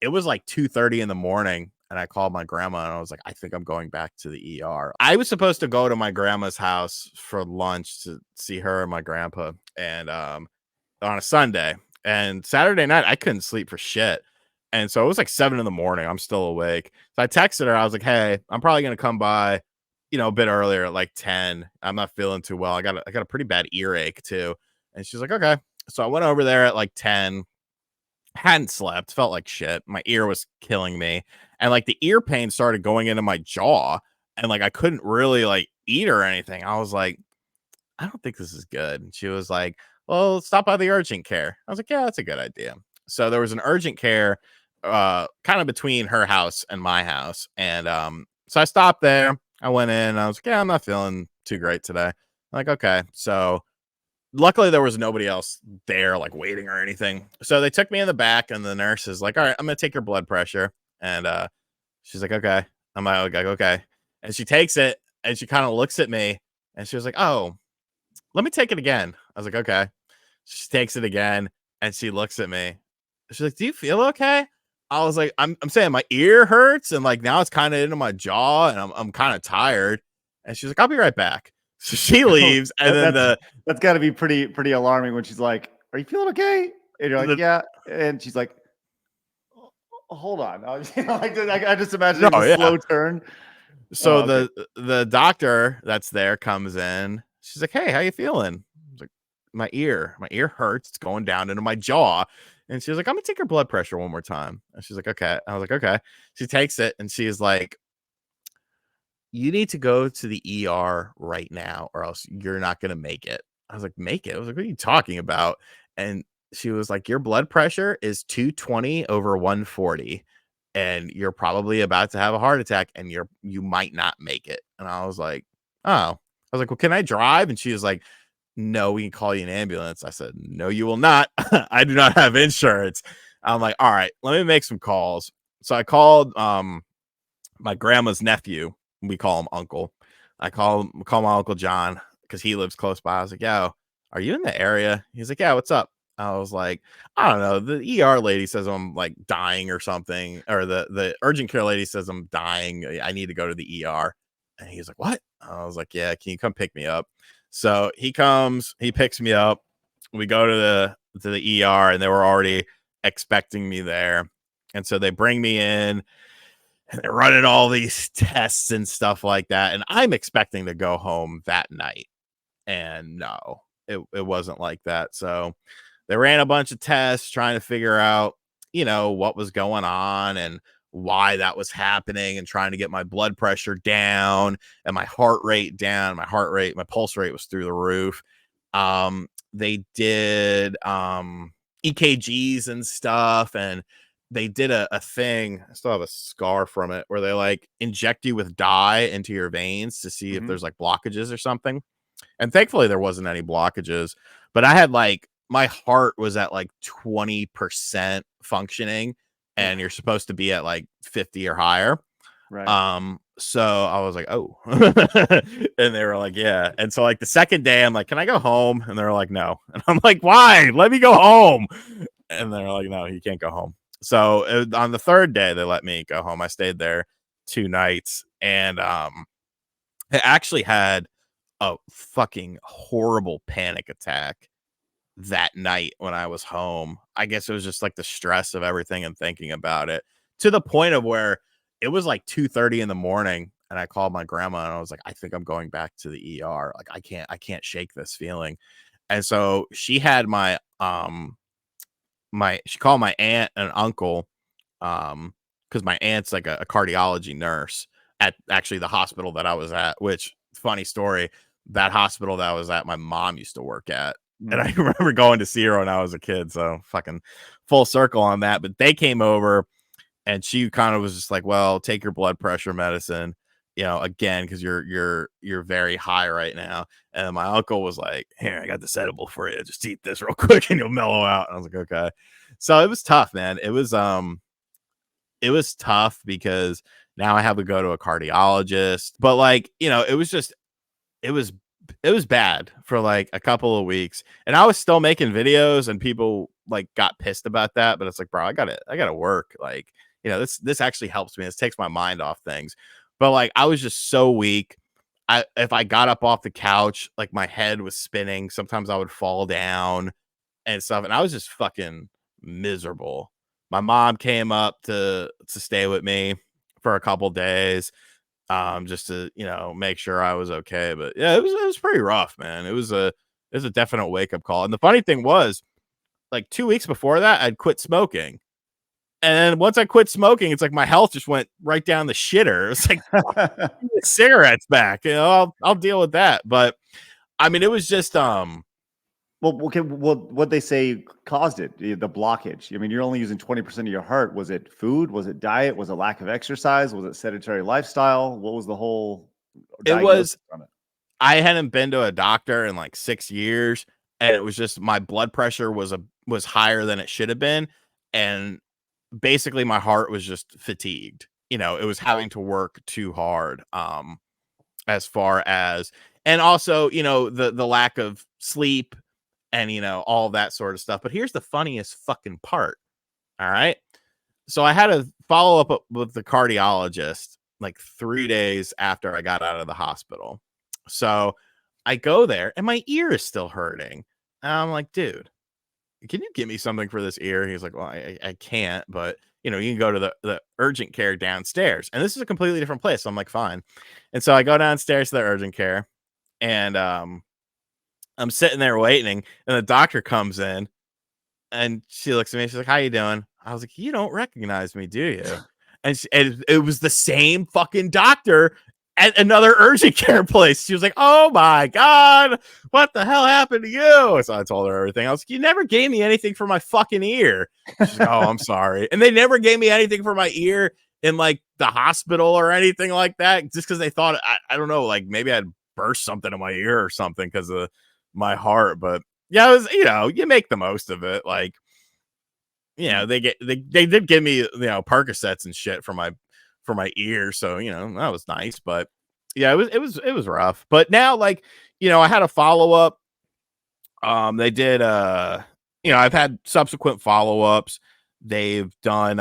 it was like 2:30 in the morning, and I called my grandma and I was like, I think I'm going back to the ER. I was supposed to go to my grandma's house for lunch to see her and my grandpa, and on a Sunday. And Saturday night, I couldn't sleep for shit. And so it was like 7 in the morning. I'm still awake. So I texted her. I was like, hey, I'm probably going to come by, a bit earlier at like 10. I'm not feeling too well. I got a pretty bad earache too. And she's like, okay. So I went over there at like 10. Hadn't slept, felt like shit. My ear was killing me. And like the ear pain started going into my jaw. And like I couldn't really like eat or anything. I was like, I don't think this is good. And she was like, well, stop by the urgent care. I was like, yeah, that's a good idea. So there was an urgent care kind of between her house and my house. And so I stopped there. I went in. I was like, yeah, I'm not feeling too great today. I'm like, okay. So luckily there was nobody else there like waiting or anything. So they took me in the back and the nurse is like, all right, I'm going to take your blood pressure. And she's like, okay. I'm like, okay. And she takes it and she kind of looks at me and she was like, oh, let me take it again. I was like, okay. She takes it again and she looks at me. She's like, do you feel okay? I was like, I'm saying my ear hurts and like now it's kind of into my jaw and I'm kind of tired. And she's like, I'll be right back. So she leaves and then that's got to be pretty alarming when she's like, are you feeling okay? And you're like, yeah. And she's like, hold on. I just imagine it was a slow turn. So the doctor that's there comes in. She's like, hey, how you feeling? I was like, my ear hurts. It's going down into my jaw. And she was like, I'm gonna take your blood pressure one more time. And she's like, okay. I was like, okay. She takes it and she's like, you need to go to the ER right now or else you're not gonna make it. I was like, make it? I was like, what are you talking about? And she was like, your blood pressure is 220 over 140 and you're probably about to have a heart attack and you might not make it. And I was like, oh. I was like, well, can I drive? And she was like, no, we can call you an ambulance. I said, no, you will not. I do not have insurance. I'm like, all right, let me make some calls. So I called my grandma's nephew. We call him Uncle. I call my Uncle John because he lives close by. I was like, yo, are you in the area? He's like, yeah, what's up? I was like, I don't know. The ER lady says I'm like dying or something, or the urgent care lady says I'm dying. I need to go to the ER. And he's like, what? I was like, yeah, can you come pick me up? So he comes, he picks me up. We go to the ER, and they were already expecting me there. And so they bring me in, and they're running all these tests and stuff like that. And I'm expecting to go home that night. And no, it wasn't like that. So they ran a bunch of tests trying to figure out, what was going on and why that was happening and trying to get my blood pressure down and my heart rate down. My pulse rate was through the roof. They did EKGs and stuff, and they did a thing. I still have a scar from it where they like inject you with dye into your veins to see if there's like blockages or something. And thankfully there wasn't any blockages, but I had like my heart was at like 20% functioning and you're supposed to be at like 50 or higher. Right. So I was like, oh, and they were like, yeah. And so like the second day I'm like, can I go home? And they're like, no. And I'm like, why? Let me go home. And they're like, no, you can't go home. So on the third day they let me go home. I stayed there 2 nights and I actually had a fucking horrible panic attack that night when I was home. I guess it was just like the stress of everything and thinking about it to the point of where it was like 2:30 in the morning and I called my grandma and I was like, I think I'm going back to the ER. Like I can't shake this feeling. And so she had she called my aunt and uncle because my aunt's like a cardiology nurse at actually the hospital that I was at, which funny story, that hospital that I was at, my mom used to work at. And I remember going to see her when I was a kid. So fucking full circle on that. But they came over and she kind of was just like, well, take your blood pressure medicine, again, because you're very high right now. And my uncle was like, here, I got this edible for you. Just eat this real quick and you'll mellow out. And I was like, okay. So it was tough, man. It was tough because now I have to go to a cardiologist. But like, it was it was bad for like a couple of weeks, and I was still making videos, and people like got pissed about that. But it's like, bro, I gotta work. Like, this actually helps me. This takes my mind off things. But like, I was just so weak. If I got up off the couch, like my head was spinning. Sometimes I would fall down and stuff, and I was just fucking miserable. My mom came up to stay with me for a couple days, just to make sure I was okay. But yeah, it was pretty rough, man. It was a definite wake up call. And the funny thing was, like 2 weeks before that, I'd quit smoking. And then once I quit smoking, it's like my health just went right down the shitter. It's like cigarettes back. I'll deal with that. But I mean, it was just Well, okay. Well, what they say caused it, the blockage. I mean, you're only using 20% of your heart. Was it food? Was it diet? Was it lack of exercise? Was it sedentary lifestyle? What was the whole it diagnosis was on it? I hadn't been to a doctor in like 6 years, and it was just my blood pressure was higher than it should have been, and basically my heart was just fatigued. It was having to work too hard. As far as, and also, the lack of sleep and all that sort of stuff. But here's the funniest fucking part. All right. So I had a follow up with the cardiologist like 3 days after I got out of the hospital. So I go there and my ear is still hurting. And I'm like, dude, can you give me something for this ear? He's like, well, I can't, but you can go to the urgent care downstairs. And this is a completely different place. So I'm like, fine. And so I go downstairs to the urgent care, and I'm sitting there waiting, and the doctor comes in, and she looks at me. She's like, how you doing? I was like, you don't recognize me, do you? And it was the same fucking doctor at another urgent care place. She was like, oh my God, what the hell happened to you? So I told her everything. I was like, you never gave me anything for my fucking ear. She's like, oh, I'm sorry. And they never gave me anything for my ear in like the hospital or anything like that, just because they thought, I don't know, like maybe I'd burst something in my ear or something because of my heart. But yeah, it was, you make the most of it. Like, they did give me, Percocets and shit for my ear. So, that was nice. But yeah, it was rough. But now, like, I had a follow up. They did, I've had subsequent follow ups. They've done,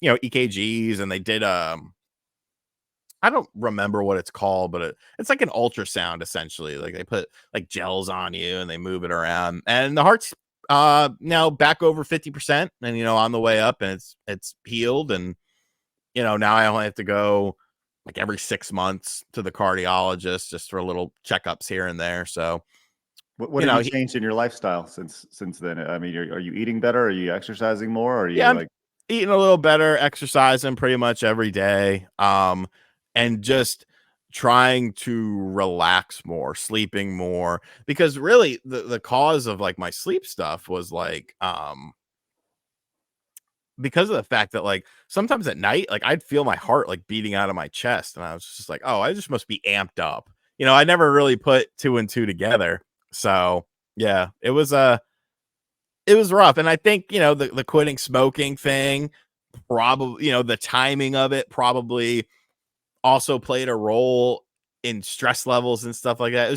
EKGs, and they did, I don't remember what it's called, but it's like an ultrasound essentially. Like they put like gels on you and they move it around, and the heart's now back over 50%, and on the way up, and it's healed. And now I only have to go like every 6 months to the cardiologist just for little checkups here and there. So What have you changed in your lifestyle since then? I mean, are you eating better? Are you exercising more? Or are you I'm like eating a little better, exercising pretty much every day, and just trying to relax more, sleeping more, because really the cause of like my sleep stuff was like because of the fact that like sometimes at night, like I'd feel my heart like beating out of my chest, and I was just like, oh, I just must be amped up. I never really put two and two together. So yeah, it was rough. And I think, the quitting smoking thing, probably, the timing of it probably also played a role in stress levels and stuff like that.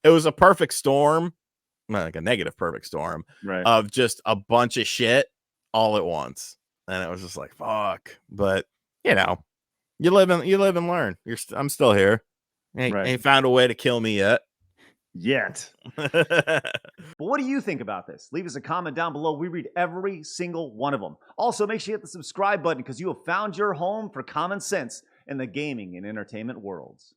It was a perfect storm, not like a negative perfect storm, right? of just a bunch of shit all at once. And it was just like, fuck. But, you live and learn. I'm still here. Ain't found a way to kill me yet. But what do you think about this? Leave us a comment down below. We read every single one of them. Also, make sure you hit the subscribe button because you have found your home for common sense in the gaming and entertainment worlds.